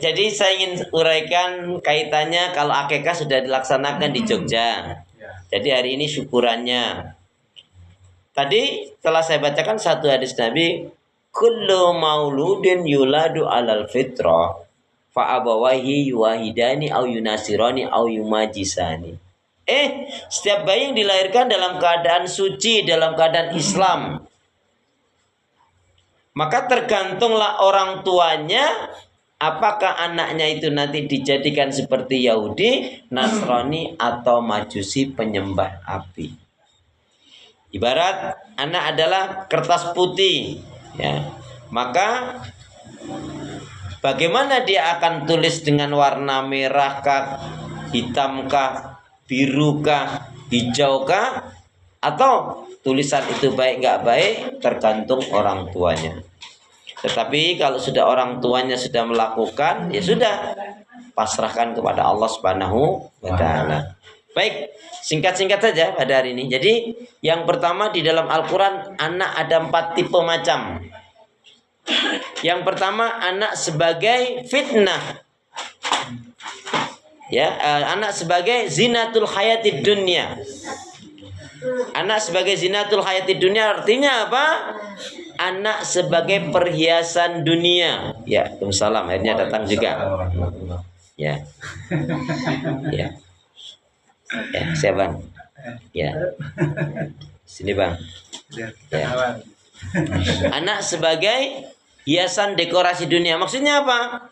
Jadi saya ingin uraikan kaitannya kalau akikah sudah dilaksanakan di Jogja. Jadi hari ini syukurannya. Tadi telah saya bacakan satu hadis Nabi, kullu mauludin yuladu alal fitrah fa abawahi yuwahidani au yunasirani au yumajisani. Setiap bayi yang dilahirkan dalam keadaan suci, dalam keadaan Islam, maka tergantunglah orang tuanya apakah anaknya itu nanti dijadikan seperti Yahudi, Nasrani, atau Majusi penyembah api. Ibarat anak adalah kertas putih, ya. Maka bagaimana dia akan tulis dengan warna merahkah, hitamkah, birukah, hijaukah, atau tulisan itu baik nggak baik tergantung orang tuanya. Tetapi kalau sudah orang tuanya sudah melakukan, ya sudah, pasrahkan kepada Allah Subhanahu wa taala. Baik, singkat-singkat saja pada hari ini. Jadi yang pertama di dalam Al-Quran, anak ada 4 tipe macam. Yang pertama, anak sebagai fitnah, ya, anak sebagai zinatul hayatid dunya. Anak sebagai zinatul hayatid dunya artinya apa? Anak sebagai perhiasan dunia. Ya, Waalaikumsalam. Akhirnya datang juga. Ya, ya. Ya, siap bang. Ya, sini bang. Ya. Anak sebagai hiasan dekorasi dunia. Maksudnya apa?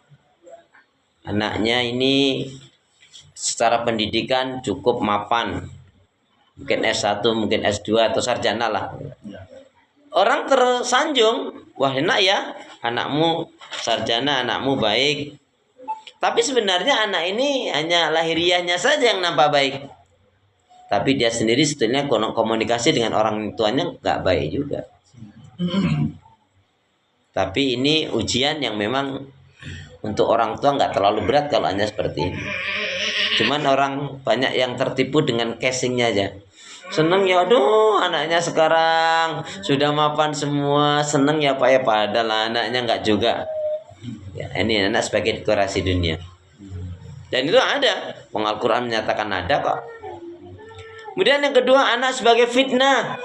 Anaknya ini secara pendidikan cukup mapan. Mungkin S1, mungkin S2 atau sarjana lah. Orang tersanjung, wah enak ya, anakmu sarjana, anakmu baik. Tapi sebenarnya anak ini hanya lahiriahnya saja yang nampak baik. Tapi dia sendiri sebetulnya komunikasi dengan orang tuanya nggak baik juga. Tapi ini ujian yang memang untuk orang tua nggak terlalu berat kalau hanya seperti ini. Cuman orang banyak yang tertipu dengan casingnya aja. Seneng ya, aduh anaknya sekarang sudah mapan semua, seneng ya Pak ya, padahal anaknya nggak juga. Ya, ini anak sebagai dekorasi dunia. Dan itu ada, Al-Quran menyatakan ada kok. Kemudian yang kedua, anak sebagai fitnah.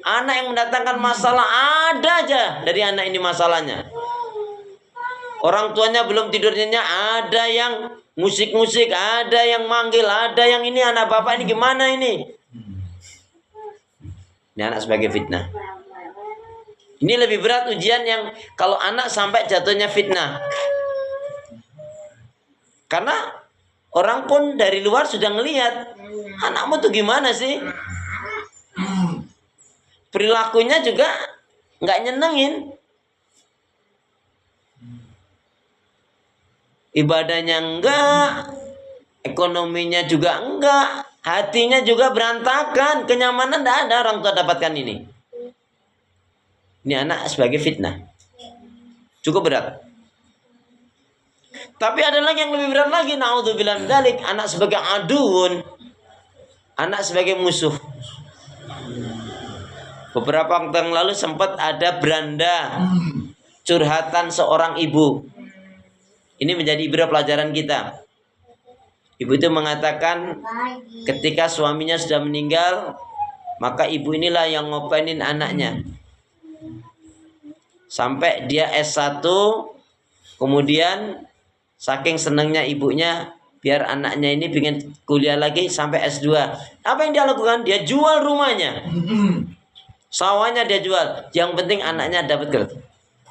Anak yang mendatangkan masalah, ada aja dari anak ini masalahnya. Orang tuanya belum tidur nyenyak, ada yang musik-musik, ada yang manggil, ada yang ini, anak bapak ini gimana ini? Ini anak sebagai fitnah. Ini lebih berat ujian yang kalau anak sampai jatuhnya fitnah. Karena orang pun dari luar sudah ngelihat, anakmu tuh gimana sih? Perilakunya juga nggak nyenengin. Ibadahnya enggak, ekonominya juga enggak, hatinya juga berantakan, kenyamanan tidak ada orang tua dapatkan ini. Ini anak sebagai fitnah, cukup berat. Tapi ada lagi yang lebih berat lagi, naudzubillah min dzalik, anak sebagai aduun, anak sebagai musuh. Beberapa waktu yang lalu sempat ada beranda curhatan seorang ibu. Ini menjadi ibrah pelajaran kita. Ibu itu mengatakan ketika suaminya sudah meninggal, maka ibu inilah yang ngopenin anaknya. Sampai dia S1, kemudian saking senangnya ibunya biar anaknya ini pengen kuliah lagi sampai S2. Apa yang dia lakukan? Dia jual rumahnya. Sawahnya dia jual. Yang penting anaknya dapat kerja.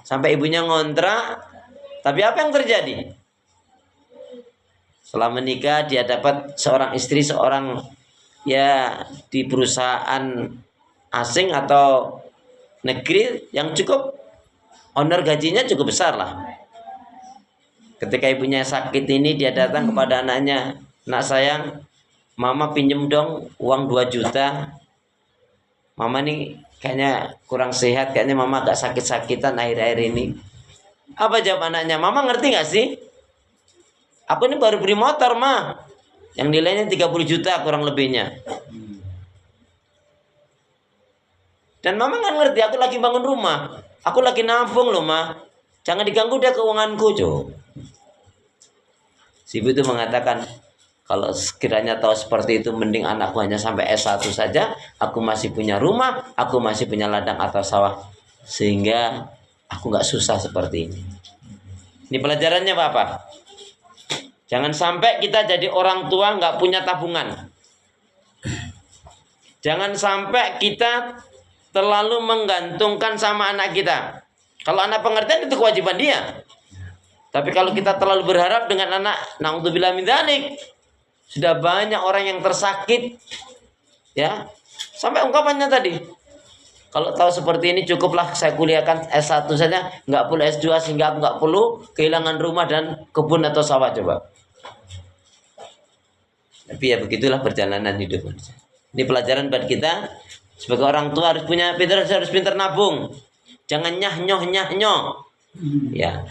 Sampai ibunya ngontrak. Tapi apa yang terjadi? Setelah menikah dia dapat seorang istri, seorang ya di perusahaan asing atau negeri yang cukup honor gajinya cukup besar lah. Ketika ibunya sakit ini dia datang kepada anaknya, nak sayang, mama pinjem dong uang 2 juta. Mama nih kayaknya kurang sehat, kayaknya mama agak sakit-sakitan akhir-akhir ini. Apa jawab anaknya? Mama ngerti gak sih? Aku ini baru beli motor, Ma. Yang nilainya 30 juta kurang lebihnya. Dan mama gak ngerti, aku lagi bangun rumah. Aku lagi nabung loh, Ma. Jangan diganggu dia keuanganku, Jo. Si ibu itu mengatakan, kalau sekiranya tahu seperti itu, mending anakku hanya sampai S1 saja. Aku masih punya rumah, aku masih punya ladang atau sawah, sehingga aku nggak susah seperti ini. Ini pelajarannya Bapak. Jangan sampai kita jadi orang tua nggak punya tabungan. Jangan sampai kita terlalu menggantungkan sama anak kita. Kalau anak pengertian itu kewajiban dia. Tapi kalau kita terlalu berharap dengan anak, na'udzubillah min dzalik, sudah banyak orang yang tersakit. Ya. Sampai ungkapannya tadi. Kalau tahu seperti ini, cukuplah saya kuliahkan S1 saja, nggak perlu S2, sehingga aku nggak perlu kehilangan rumah dan kebun atau sawah. Coba. Tapi ya begitulah perjalanan hidup. Ini pelajaran buat kita. Sebagai orang tua harus pintar nabung. Jangan nyah-nyoh. Ya.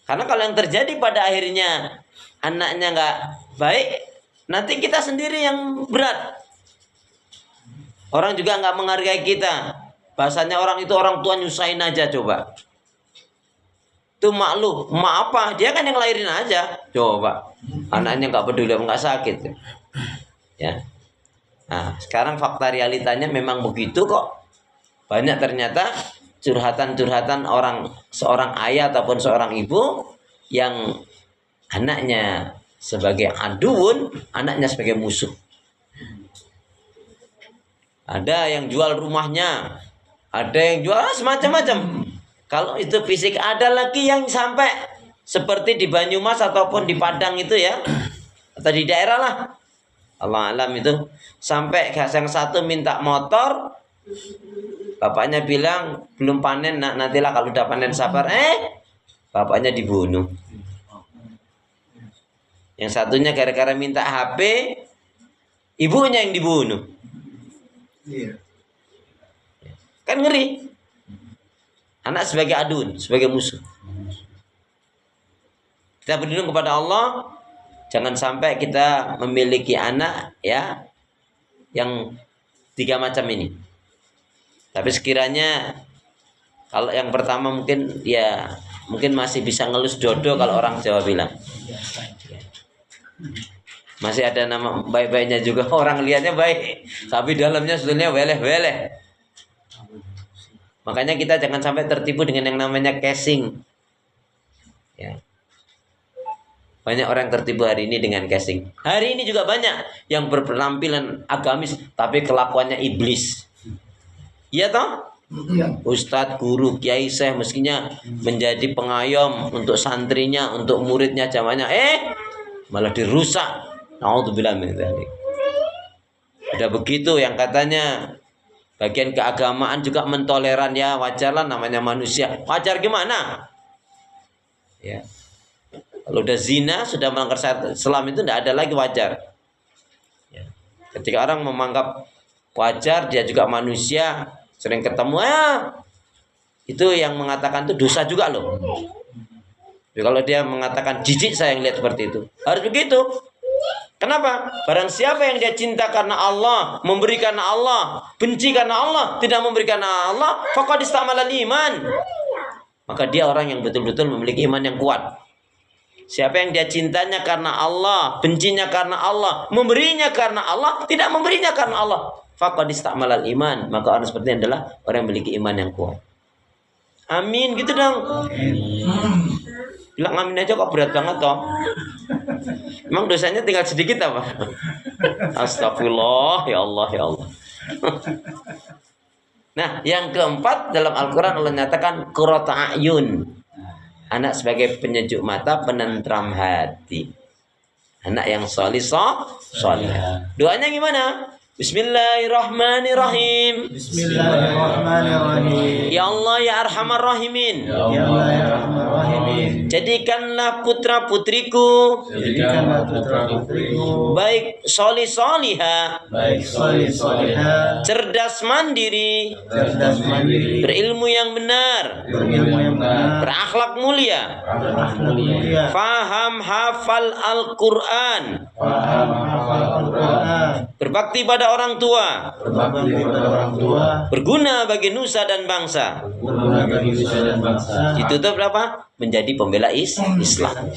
Karena kalau yang terjadi pada akhirnya anaknya nggak baik, nanti kita sendiri yang berat. Orang juga nggak menghargai kita. Bahasanya orang itu orang tua nyusahin aja coba. Itu mak lu, mak apa? Dia kan yang lahirin aja. Coba. Anaknya nggak peduli, nggak sakit. Ya. Nah, sekarang fakta realitanya memang begitu kok. Banyak ternyata curhatan-curhatan seorang ayah ataupun seorang ibu yang anaknya sebagai aduun, anaknya sebagai musuh. Ada yang jual rumahnya, ada yang jual semacam-macam. Kalau itu fisik, ada lagi yang sampai seperti di Banyumas ataupun di Padang itu ya, atau di daerah lah, Allah alam itu, sampai yang satu minta motor, bapaknya bilang belum panen, nantilah kalau udah panen sabar. Bapaknya dibunuh. Yang satunya gara-gara minta HP, ibunya yang dibunuh. Kan ngeri. Anak sebagai adun, sebagai musuh. Kita berlindung kepada Allah, jangan sampai kita memiliki anak ya yang 3 macam ini. Tapi sekiranya kalau yang pertama mungkin masih bisa ngelus dodo kalau orang Jawa bilang. Masih ada nama baik-baiknya juga, orang lihatnya baik, tapi dalamnya sebetulnya weleh-weleh. Makanya kita jangan sampai tertipu dengan yang namanya casing. Ya. Banyak orang tertipu hari ini dengan casing. Hari ini juga banyak yang berpenampilan agamis tapi kelakuannya iblis. Iya toh? Iya. Ustadz, guru, kiai, syekh mestinya menjadi pengayom untuk santrinya, untuk muridnya, jamaahnya. Malah dirusak. Na'udzubillah min dzalik. Udah begitu yang katanya bagian keagamaan juga mentoleran, ya wajarlah namanya manusia. Wajar gimana? Ya. Kalau udah zina, sudah melanggar syariat Islam itu tidak ada lagi wajar. Ya. Ketika orang menganggap wajar, dia juga manusia, sering ketemu itu yang mengatakan itu dosa juga loh. Jadi kalau dia mengatakan jijik saya yang lihat seperti itu, harus begitu. Kenapa? Barang siapa yang dia cinta karena Allah, memberi karena Allah, benci karena Allah, tidak memberi karena Allah, faqad istamalal iman. Maka dia orang yang betul-betul memiliki iman yang kuat. Siapa yang dia cintanya karena Allah, bencinya karena Allah, memberinya karena Allah, tidak memberinya karena Allah, faqad istamalal iman. Maka orang seperti ini adalah orang yang memiliki iman yang kuat. Amin, gitu dong. Bilang amin aja kok berat banget toh. Emang dosanya tinggal sedikit apa? Astagfirullah, ya Allah, ya Allah. Nah, yang keempat dalam Al-Quran Allah nyatakan qurrata a'yun. Anak sebagai penyejuk mata, penentram hati. Anak yang soleh. Doanya gimana? Bismillahirrahmanirrahim. Bismillahirrahmanirrahim. Ya Allah ya Arhamar Rahimin. Ya Allah ya Arhamar Rahimin. Jadikanlah putra putriku. Baik solih soliha. Cerdas mandiri. Berilmu yang benar. Berakhlak mulia. Faham hafal Al-Quran. Berbakti pada orang tua. Berguna bagi nusa dan bangsa. Ditutup apa? Menjadi pembela Islam.